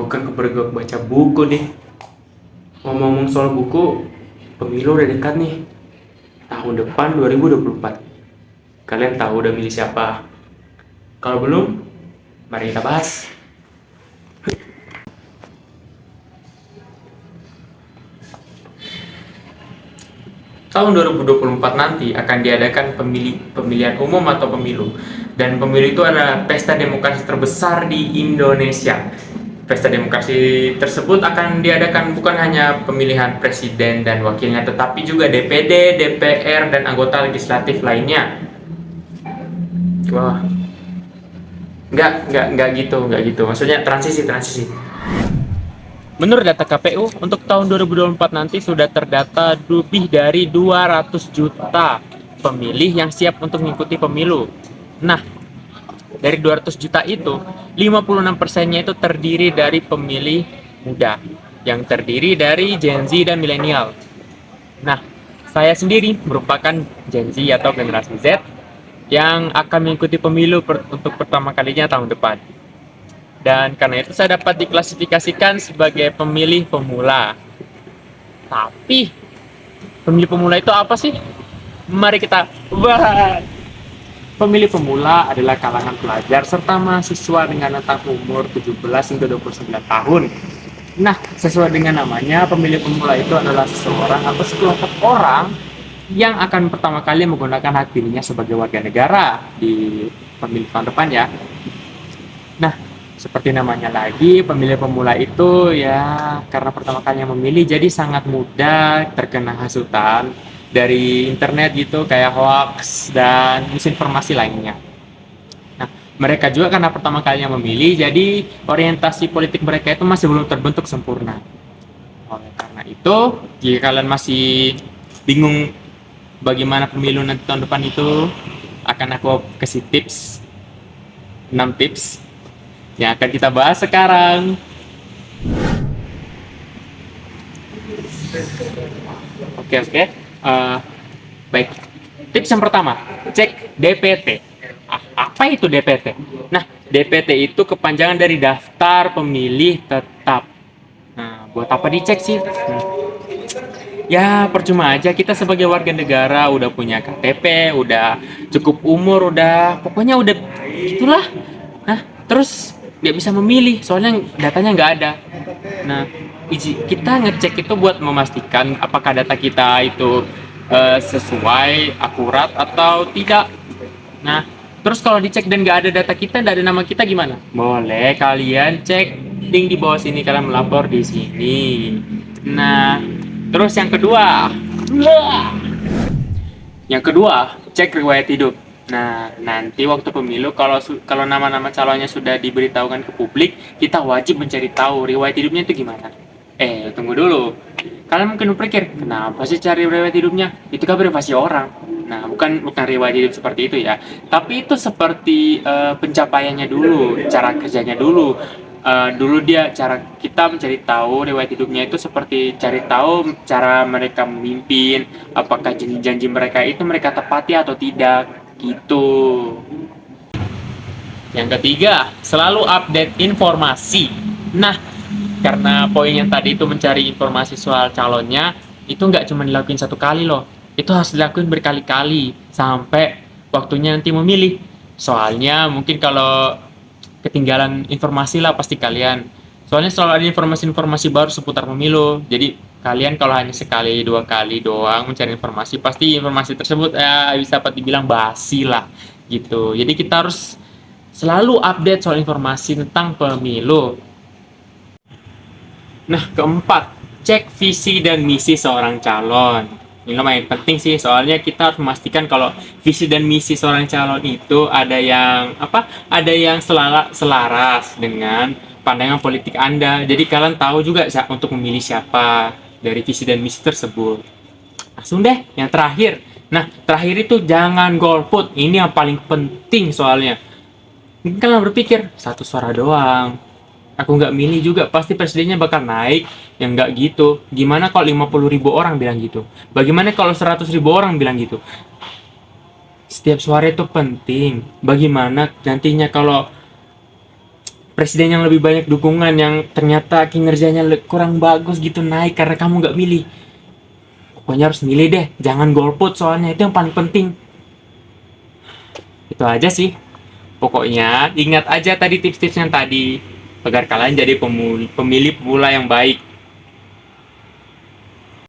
kan kepergok baca buku nih. Ngomong-ngomong soal buku, pemilu udah dekat nih. Tahun depan 2024. Kalian tahu udah milih siapa? Kalau belum, mari kita bahas. Tahun 2024 nanti akan diadakan pemilihan umum atau pemilu. Dan pemilu itu adalah pesta demokrasi terbesar di Indonesia. Pesta demokrasi tersebut akan diadakan bukan hanya pemilihan presiden dan wakilnya, tetapi juga DPD, DPR, dan anggota legislatif lainnya. Wah, nggak gitu. Maksudnya transisi. Menurut data KPU, untuk tahun 2024 nanti sudah terdata lebih dari 200 juta pemilih yang siap untuk mengikuti pemilu. Nah, dari 200 juta itu, 56%-nya itu terdiri dari pemilih muda, yang terdiri dari Gen Z dan milenial. Nah, saya sendiri merupakan Gen Z atau generasi Z yang akan mengikuti pemilu untuk pertama kalinya tahun depan. Dan karena itu saya dapat diklasifikasikan sebagai pemilih pemula. Tapi, pemilih pemula itu apa sih? Mari kita bahas. Pemilih pemula adalah kalangan pelajar serta mahasiswa dengan rentang umur 17 hingga 29 tahun. Nah, sesuai dengan namanya, pemilih pemula itu adalah seseorang atau sekelompok orang yang akan pertama kali menggunakan hak pilihnya sebagai warga negara di pemilu tahun depan ya. Nah, seperti namanya lagi, pemilih pemula itu ya karena pertama kalinya memilih jadi sangat mudah terkena hasutan dari internet gitu kayak hoax dan misinformasi lainnya. Nah, mereka juga karena pertama kalinya memilih jadi orientasi politik mereka itu masih belum terbentuk sempurna. Oleh karena itu, jika kalian masih bingung bagaimana pemilu nanti tahun depan itu, akan aku kasih tips 6 tips yang akan kita bahas sekarang. Oke. Baik. Tips yang pertama, cek DPT. Apa itu DPT? Nah, DPT itu kepanjangan dari daftar pemilih tetap. Nah, buat apa dicek sih? Ya, percuma aja kita sebagai warga negara udah punya KTP, udah cukup umur, pokoknya udah gitulah. Nah, terus nggak bisa memilih soalnya datanya nggak ada. Nah, kita ngecek itu buat memastikan apakah data kita itu sesuai, akurat atau tidak. Nah, terus kalau dicek dan nggak ada data kita, nggak ada nama kita gimana? Boleh kalian cek link di bawah sini, kalian melapor di sini. Nah, terus yang kedua, cek riwayat hidup. Nah, nanti waktu pemilu kalau nama-nama calonnya sudah diberitahukan ke publik, kita wajib mencari tahu riwayat hidupnya itu gimana. Tunggu dulu. Kalian mungkin berpikir, kenapa sih cari riwayat hidupnya? Itu kan privasi orang. Nah, bukan riwayat hidup seperti itu ya. Tapi itu seperti pencapaiannya dulu, cara kerjanya dulu. Dulu cara kita mencari tahu riwayat hidupnya itu seperti cari tahu cara mereka memimpin, apakah janji-janji mereka itu mereka tepati atau tidak. Gitu. Yang ketiga, selalu update informasi. Nah, karena poin yang tadi itu mencari informasi soal calonnya, itu nggak cuma dilakuin satu kali loh. Itu harus dilakuin berkali-kali sampai waktunya nanti memilih. Soalnya mungkin kalau ketinggalan informasi lah pasti kalian. Soalnya selalu ada informasi-informasi baru seputar pemilu. Jadi kalian kalau hanya sekali dua kali doang mencari informasi, pasti informasi tersebut bisa dapat dibilang basi lah gitu. Jadi kita harus selalu update soal informasi tentang pemilu. Nah, keempat, cek visi dan misi seorang calon. Ini lumayan penting sih, soalnya kita harus memastikan kalau visi dan misi seorang calon itu ada yang selaras dengan pandangan politik Anda. Jadi kalian tahu juga untuk memilih siapa dari visi dan misi tersebut. Langsung deh, yang terakhir. Nah, terakhir itu jangan golput. Ini yang paling penting soalnya. Mungkin kalian berpikir, satu suara doang. Aku nggak milih juga, pasti presidennya bakal naik. Yang nggak gitu. Gimana kalau 50.000 orang bilang gitu? Bagaimana kalau 100.000 orang bilang gitu? Setiap suara itu penting. Bagaimana nantinya kalau presiden yang lebih banyak dukungan yang ternyata kinerjanya kurang bagus gitu naik karena kamu nggak milih. Pokoknya harus milih deh, jangan golput soalnya itu yang paling penting. Itu aja sih. Pokoknya ingat aja tadi tips-tipsnya tadi agar kalian jadi pemilih pemula yang baik.